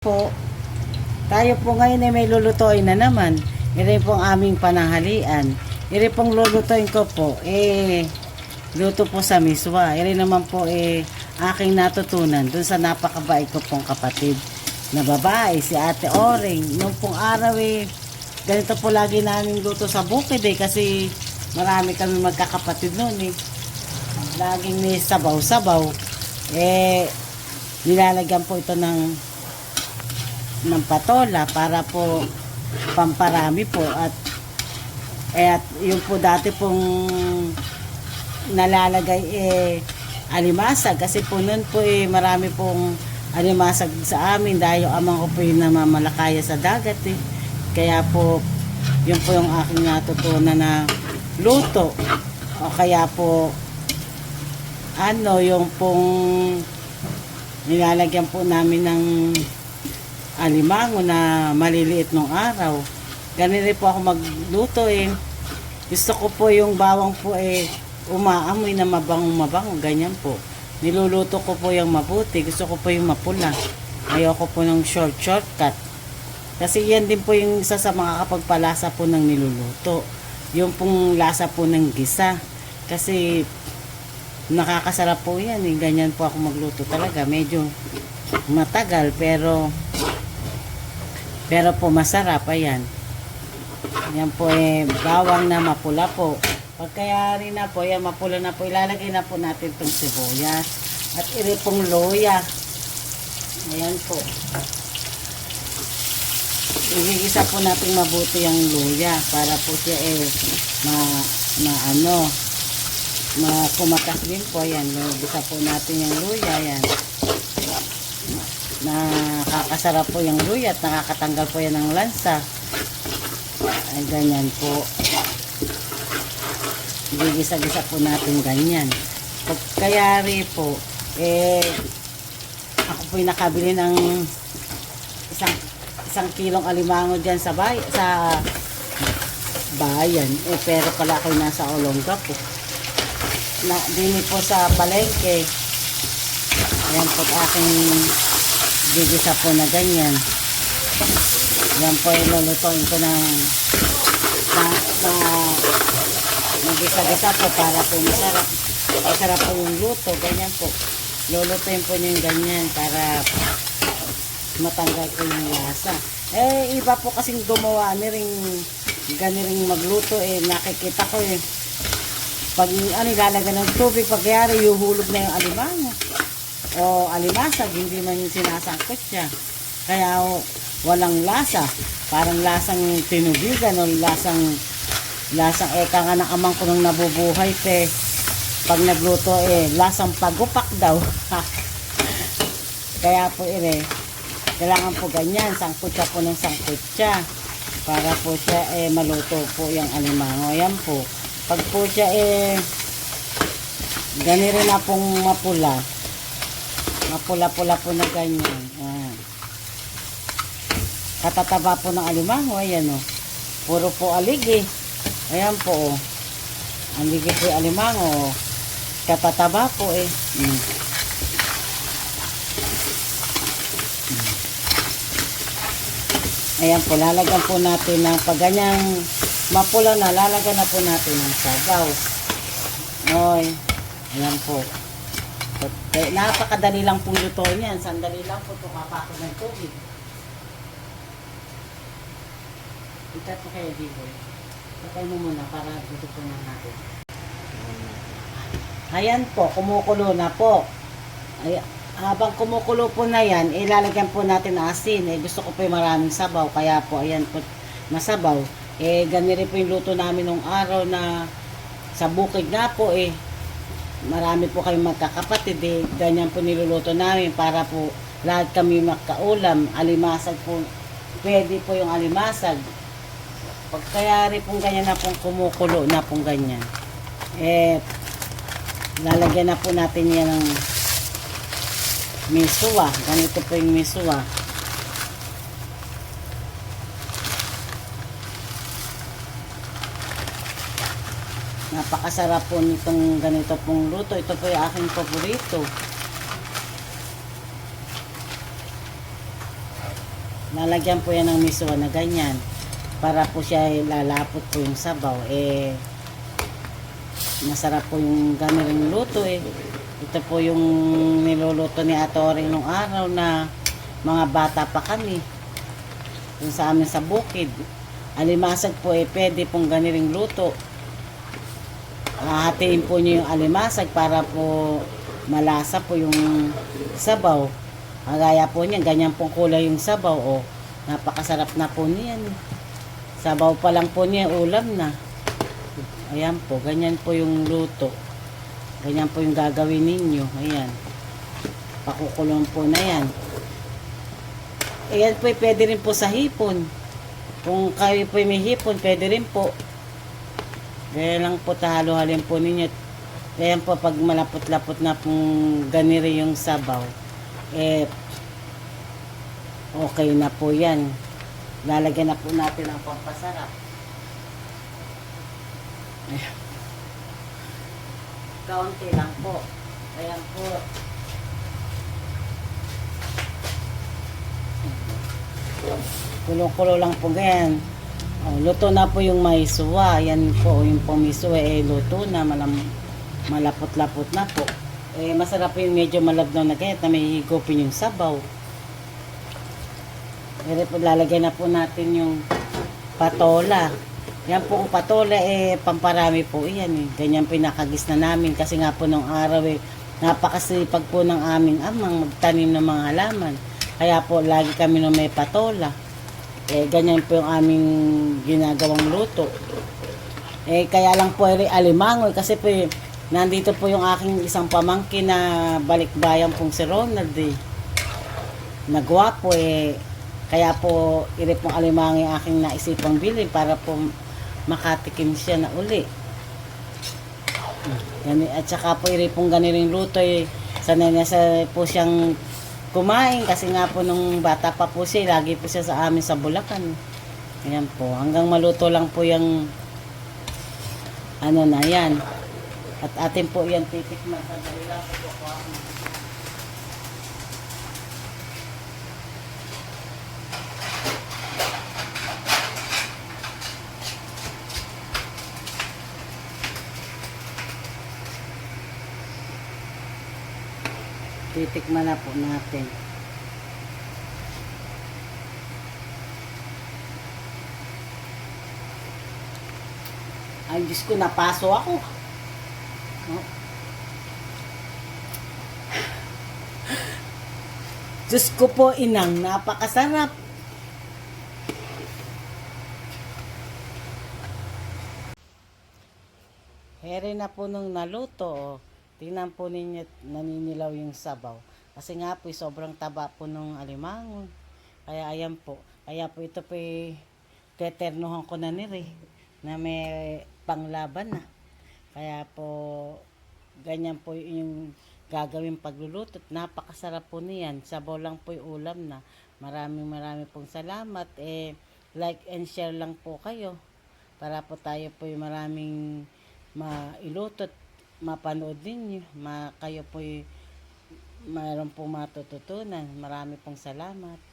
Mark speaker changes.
Speaker 1: Po, tayo po ngayon ay may lulutuin na naman. Iri po ang aming pananghalian. Iri pong lulutuin ko po, luto po sa miswa. Iri naman po, aking natutunan dun sa napakabait ko pong kapatid na babae, si Ate Oring. Nung pong araw ganito po lagi namin luto sa bukid kasi marami kami magkakapatid noon Laging may sabaw-sabaw. Nilalagyan po ito ng patola para po pamparami po at yung po dati pong nalalagay alimasag kasi po noon po marami pong alimasag sa amin dahil yung amang ko po yung namamalakaya sa dagat kaya po yun po yung aking natutunan na luto o kaya po yung pong nilalagyan po namin ng alimango na maliliit nung araw. Ganun po ako magluto Gusto ko po yung bawang po umaamoy na mabango, ganyan po. Niluluto ko po yung mabuti. Gusto ko po yung mapula. Ayoko po ng shortcut. Kasi yan din po yung isa sa mga kapagpalasa po ng niluluto. Yung pong lasa po ng gisa. Kasi nakakasarap po yan Ganyan po ako magluto talaga. Medyo matagal pero po masarap, ayan. Yan po bawang na mapula po. Pagkayari na po, yan mapula na po, ilalagay na po natin itong sibuyas. At iri pong luya. Ayan po. Igigisa po natin mabuti yung luya para po siya kumakas din po. Ayan, igigisa po natin yung luya, ayan. Nakakasarap po yung luya at nakakatanggal po yan ng lansa. Ay ganyan po. Gigisa-gisa po natin ganyan. Pagkayari po, ako po nakabili ng isang kilong alimango dyan sa bayan. Pero pala ako nasa Olonga po. Dini po sa palengke. Ayan po aking gigisa po na ganyan. Yan po ilulutuin ko ng magisa-gisa po para po masarap po yung luto. Ganyan po. Lulutuin po niyo yung ganyan para matanggal po yung lasa. Iba po kasing gumawa ganiring magluto nakikita ko pag ilalagay ng tubig pagyari yuhulog na yung alimango o alimasag, hindi man yung sinasangkot siya. Kaya walang lasa. Parang lasang tinubigan o lasang eka nga ng amang ko nung nabubuhay pag nagluto lasang pagupak daw. Kaya po kailangan po ganyan, sangkot siya po ng sangkot siya para po siya maluto po yung alimango. Ayan po. Pag po siya ganito na pong mapula-pula po na ganyan. Katataba po ng alimango. Ayan puro po aligi. Ayan po aligi po yung alimango. Katataba po Ayan po, lalagyan po natin ng pag ganyang mapula na, lalagyan na po natin ng sabaw. Ayan po. Napakadali lang po lutuin yan. Sandali lang po ito kapako ng tubig. Ikat po kayo, Diboy. Patay mo muna para dito po na natin. Ayan po, kumukulo na po. Habang kumukulo po na yan, ilalagyan po natin ng asin. Gusto ko po yung maraming sabaw. Kaya po, ayan po, masabaw. Ganito po yung luto namin nung araw na sa bukid nga po marami po kayong magkakapatid ganyan po niluluto namin para po lahat kami makaulam. Alimasag po, pwede po yung alimasag. Pagkayari pong ganyan na pong kumukulo na pong ganyan lalagyan na po natin yan ng miswa. Ganito po yung miswa. Napakasarap po nitong ganito pong luto. Ito po yung aking paborito. lalagyan po yan ng miswa na ganyan para po siya lalapot po yung sabaw. Masarap po yung ganun luto Ito po yung niluluto ni Ate Oring nung araw na mga bata pa kami. Yung sa amin sa bukid. Alimasag po pwede pong ganiling luto. Hahatiin po niyo yung alimasag para po malasa po yung sabaw. Kagaya po niyan, ganyan pong kulay yung sabaw. Napakasarap na po niyan. Sabaw pa lang po niya, ulam na. Ayan po, ganyan po yung luto. Ganyan po yung gagawin ninyo. Ayan. Pakukulong po na yan. Ayan po, pwede rin po sa hipon. Kung kayo po may hipon, pwede rin po. Gaya lang po, tahalo-halin po ninyo. Ayan po, pag malapot-lapot na pong ganiri yung sabaw, okay na po yan. Lalagyan na po natin ang pampasarap. Ayan. Kaunti lang po. Ayan po. Kulo-kulo lang po ganyan. Luto na po yung maiswa. Ayan po, yung pumiswa luto na. Malapot-lapot na po. Masarap po yung medyo malabnaw na ganyan na may higupin yung sabaw. Pero po lalagyan na po natin yung patola. Yan po ang patola pamparami po yan Ganyan pinakagis na namin kasi nga po nung araw napakasipag po ng aming amang magtanim ng mga halaman. Kaya po lagi kami nung may patola. Ganyan po yung aming ginagawang luto. Kaya lang po alimangoy kasi po nandito po yung aking isang pamangkin na balikbayan pong si Ronald Nagwapo kaya po pong alimangoy aking naisipang bilhin para po makatikim siya na uli. At saka po pong ganiling luto sanay na po siyang kumain kasi nga po nung bata pa po siya, lagi po siya sa amin sa Bulacan. Ayan po, hanggang maluto lang po yung na yan. At atin po yan titikman sa dalila po po ako. Titikman na po natin. Ay, Diyos ko, napaso ako. Diyos ko po, inang, napakasarap. Here na po nung naluto, tingnan po ninyo, naninilaw yung sabaw. Kasi nga po, sobrang taba po nung alimango. Kaya ayan po. Kaya po ito po teternuhan ko na na may panglaban na. Kaya po, ganyan po yung gagawin pagluluto. Napakasarap po niyan. Sabaw lang po yung ulam na. Maraming pong salamat. Like and share lang po kayo. Para po tayo po yung maraming mailutot, mapanood ninyo. Kayo po mayroon pong matututunan. Marami pong salamat.